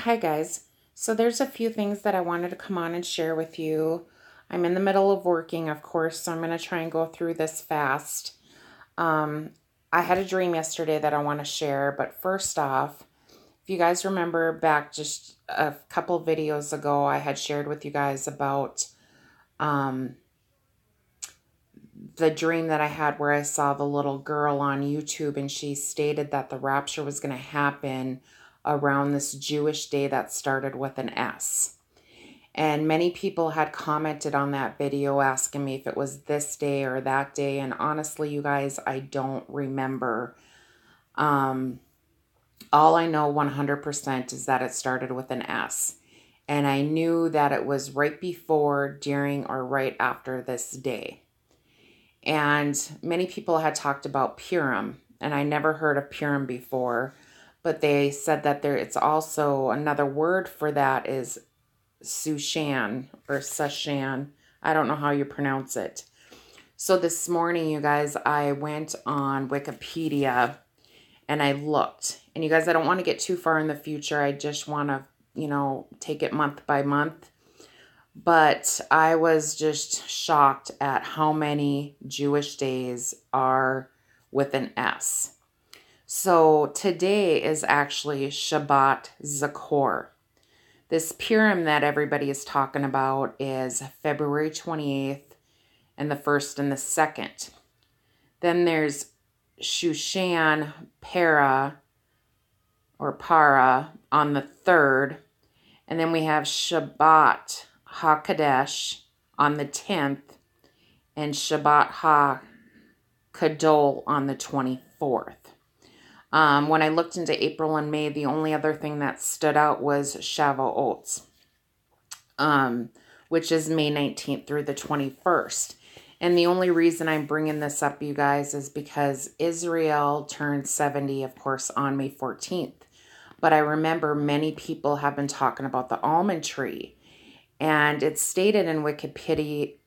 Hi guys. So there's a few things that I wanted to come on and share with you. I'm in the middle of working, of course, so I'm going to try and go through this fast. I had a dream yesterday that I want to share, but first off, if you guys remember back just a couple videos ago, I had shared with you guys about the dream that I had where I saw the little girl on YouTube, and she stated that the rapture was going to happen around this Jewish day that started with an S. And many people had commented on that video asking me if it was this day or that day. And honestly, you guys, I don't remember. All I know 100% is that it started with an S. And I knew that it was right before, during, or right after this day. And many people had talked about Purim, and I never heard of Purim before, but they said that it's also another word for that is Sushan or Sushan. I don't know how you pronounce it. So this morning, you guys, I went on Wikipedia and I looked. And you guys, I don't want to get too far in the future. I just want to, take it month by month. But I was just shocked at how many Jewish days are with an S. So today is actually Shabbat Zachor. This Purim that everybody is talking about is February 28th and the 1st and the 2nd. Then there's Shushan Para on the 3rd. And then we have Shabbat HaKadosh on the 10th and Shabbat HaKadol on the 24th. When I looked into April and May, the only other thing that stood out was Shavuot, which is May 19th through the 21st. And the only reason I'm bringing this up, you guys, is because Israel turned 70, of course, on May 14th. But I remember many people have been talking about the almond tree. And it's stated in Wikipedia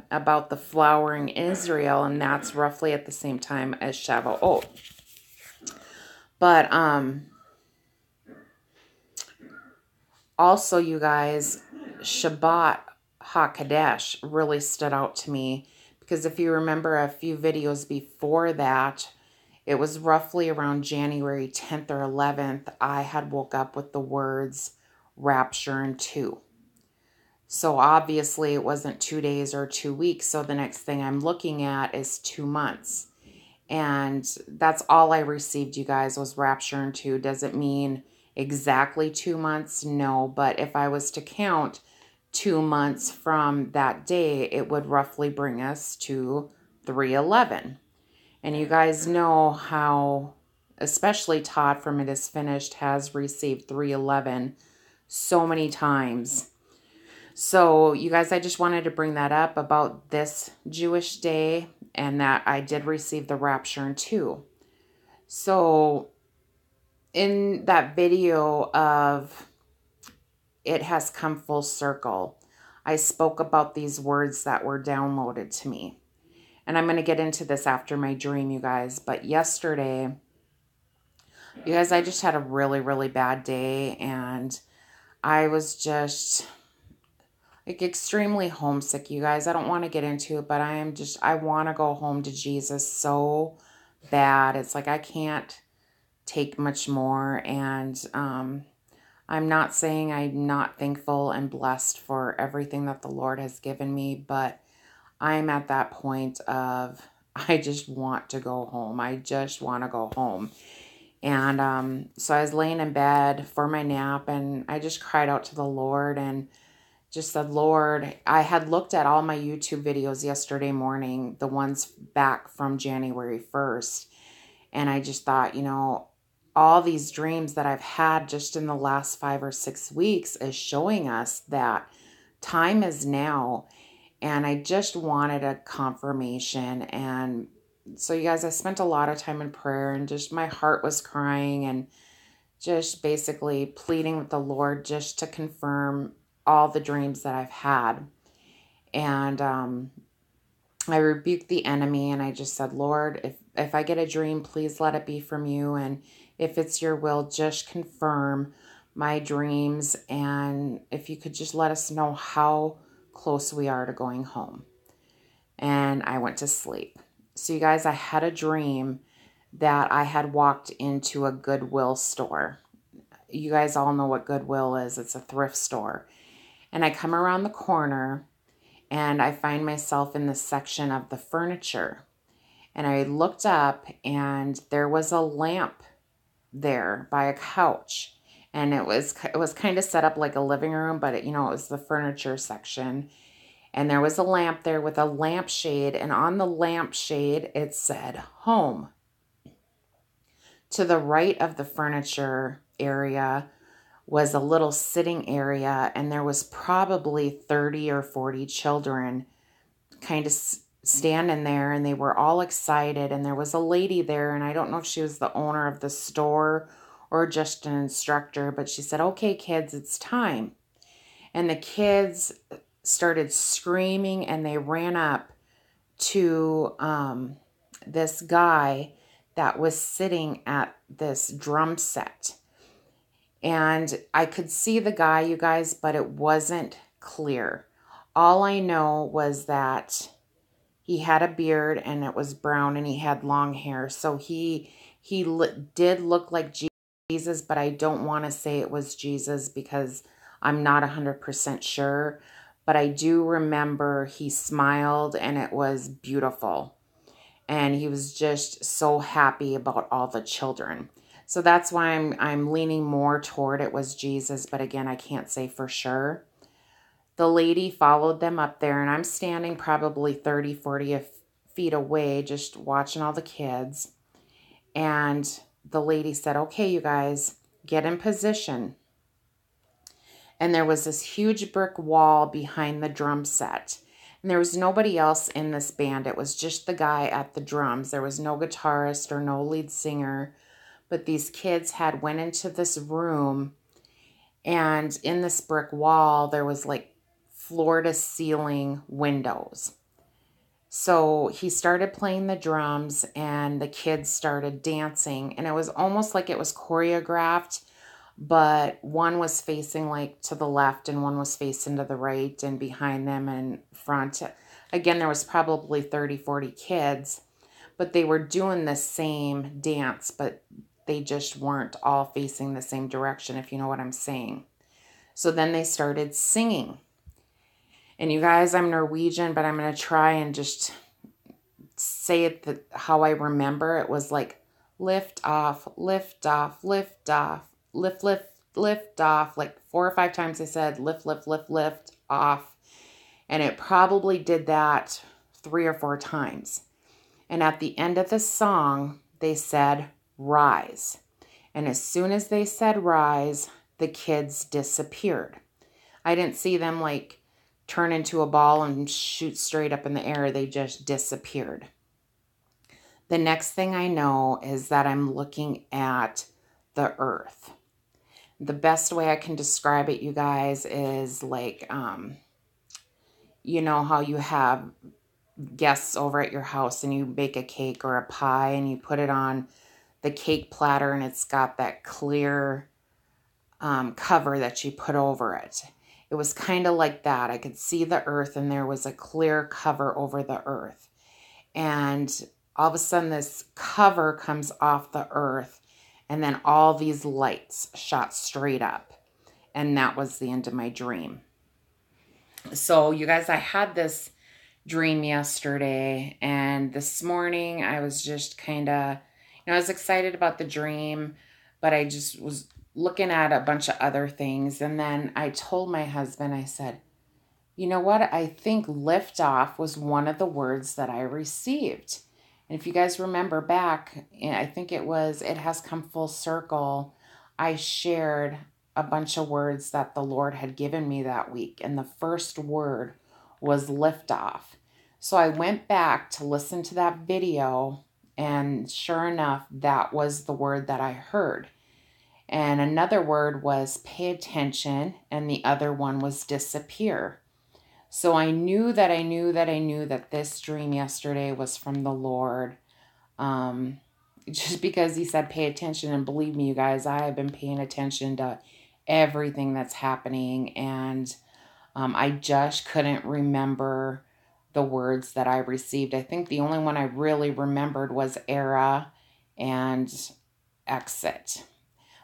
about the flowering Israel, and that's roughly at the same time as Shavuot. But also, you guys, Shabbat HaKadosh really stood out to me because if you remember a few videos before that, it was roughly around January 10th or 11th, I had woke up with the words rapture in 2. So obviously it wasn't 2 days or 2 weeks. So the next thing I'm looking at is 2 months. And that's all I received, you guys, was rapture in 2. Does it mean exactly 2 months? No. But if I was to count 2 months from that day, it would roughly bring us to 3/11. And you guys know how, especially Todd from It Is Finished has received 3/11 so many times. So you guys, I just wanted to bring that up about this Jewish day and that I did receive the rapture in 2. So in that video of It Has Come Full Circle, I spoke about these words that were downloaded to me. And I'm going to get into this after my dream, you guys. But yesterday, you guys, I just had a really, really bad day. And I was just extremely homesick, you guys. I don't want to get into it, but I want to go home to Jesus so bad. It's like I can't take much more. And I'm not saying I'm not thankful and blessed for everything that the Lord has given me, but I'm at that point of I just want to go home. I just want to go home. And so I was laying in bed for my nap, and I just cried out to the Lord and just said, Lord, I had looked at all my YouTube videos yesterday morning, the ones back from January 1st. And I just thought, all these dreams that I've had just in the last 5 or 6 weeks is showing us that time is now. And I just wanted a confirmation. And so, you guys, I spent a lot of time in prayer, and just my heart was crying and just basically pleading with the Lord just to confirm all the dreams that I've had. And I rebuked the enemy, and I just said, Lord, if I get a dream, please let it be from you. And if it's your will, just confirm. my dreams, and if you could just let us know how close we are to going home. And I went to sleep. So you guys, I had a dream that I had walked into a Goodwill store. You guys all know what Goodwill is. It's a thrift store. And I come around the corner and I find myself in the section of the furniture. And I looked up and there was a lamp there by a couch. And it was kind of set up like a living room, but it was the furniture section. And there was a lamp there with a lampshade, and on the lampshade it said home. To the right of the furniture area was a little sitting area, and there was probably 30 or 40 children kind of standing there, and they were all excited. And there was a lady there, and I don't know if she was the owner of the store or just an instructor, but she said, "Okay, kids, it's time." And the kids started screaming, and they ran up to this guy that was sitting at this drum set. And I could see the guy, you guys, but it wasn't clear. All I know was that he had a beard, and it was brown, and he had long hair. So he did look like Jesus, but I don't want to say it was Jesus because I'm not 100% sure. But I do remember he smiled, and it was beautiful. And he was just so happy about all the children. So that's why I'm leaning more toward it was Jesus. But again, I can't say for sure. The lady followed them up there, and I'm standing probably 30, 40 feet away just watching all the kids. And the lady said, "Okay, you guys, get in position." And there was this huge brick wall behind the drum set. And there was nobody else in this band. It was just the guy at the drums. There was no guitarist or no lead singer. But these kids had went into this room, and in this brick wall, there was like floor to ceiling windows. So he started playing the drums, and the kids started dancing. And it was almost like it was choreographed, but one was facing like to the left and one was facing to the right, and behind them and front. Again, there was probably 30, 40 kids, but they were doing the same dance, but they just weren't all facing the same direction, if you know what I'm saying. So then they started singing. And you guys, I'm Norwegian, but I'm going to try and just say it how I remember. It was like lift off, lift off, lift off. Lift, lift, lift off. Like 4 or 5 times they said lift, lift, lift, lift off. And it probably did that 3 or 4 times. And at the end of the song, they said rise. And as soon as they said rise, the kids disappeared. I didn't see them like turn into a ball and shoot straight up in the air. They just disappeared. The next thing I know is that I'm looking at the earth. The best way I can describe it, you guys, is like, you know how you have guests over at your house and you bake a cake or a pie and you put it on the cake platter and it's got that clear cover that you put over it. It was kind of like that. I could see the earth and there was a clear cover over the earth. And all of a sudden this cover comes off the earth. And then all these lights shot straight up. And that was the end of my dream. So you guys, I had this dream yesterday. And this morning I was just kind of, I was excited about the dream. But I just was looking at a bunch of other things. And then I told my husband, I said, you know what? I think liftoff was one of the words that I received. And if you guys remember back, I think it has come full circle. I shared a bunch of words that the Lord had given me that week. And the first word was liftoff. So I went back to listen to that video. And sure enough, that was the word that I heard. And another word was pay attention. And the other one was disappear. So I knew that this dream yesterday was from the Lord. Just because he said pay attention. And believe me, you guys, I have been paying attention to everything that's happening. And I just couldn't remember the words that I received. I think the only one I really remembered was era and exit.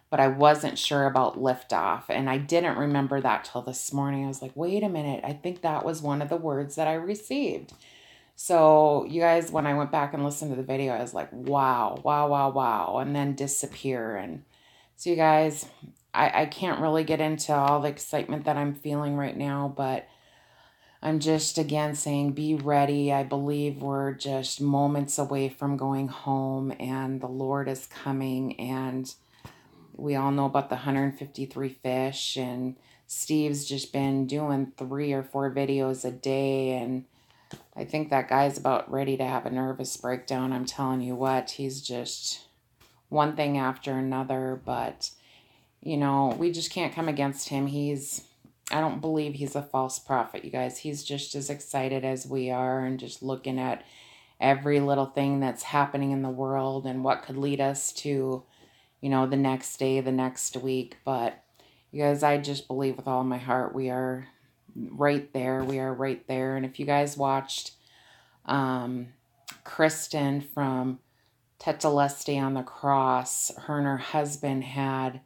But I wasn't sure about liftoff. And I didn't remember that till this morning. I was like, wait a minute. I think that was one of the words that I received. So you guys, when I went back and listened to the video, I was like, wow, wow, wow, wow. And then disappear. And so you guys, I can't really get into all the excitement that I'm feeling right now, but I'm just again saying, be ready. I believe we're just moments away from going home, and the Lord is coming. And we all know about the 153 fish, and Steve's just been doing 3 or 4 videos a day, and I think that guy's about ready to have a nervous breakdown. I'm telling you what, he's just one thing after another. But, you know, we just can't come against him. I don't believe he's a false prophet, you guys. He's just as excited as we are, and just looking at every little thing that's happening in the world and what could lead us to, you know, the next day, the next week. But you guys, I just believe with all my heart we are right there. We are right there. And if you guys watched Kristen from Tetelestai on the Cross, her and her husband had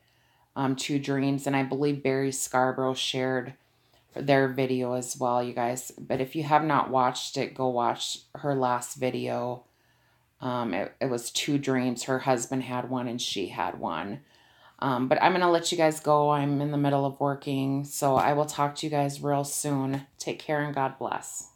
2 dreams, and I believe Barry Scarborough shared their video as well, you guys. But if you have not watched it, go watch her last video. It was 2 dreams. Her husband had one and she had one. But I'm going to let you guys go. I'm in the middle of working, so I will talk to you guys real soon. Take care and God bless.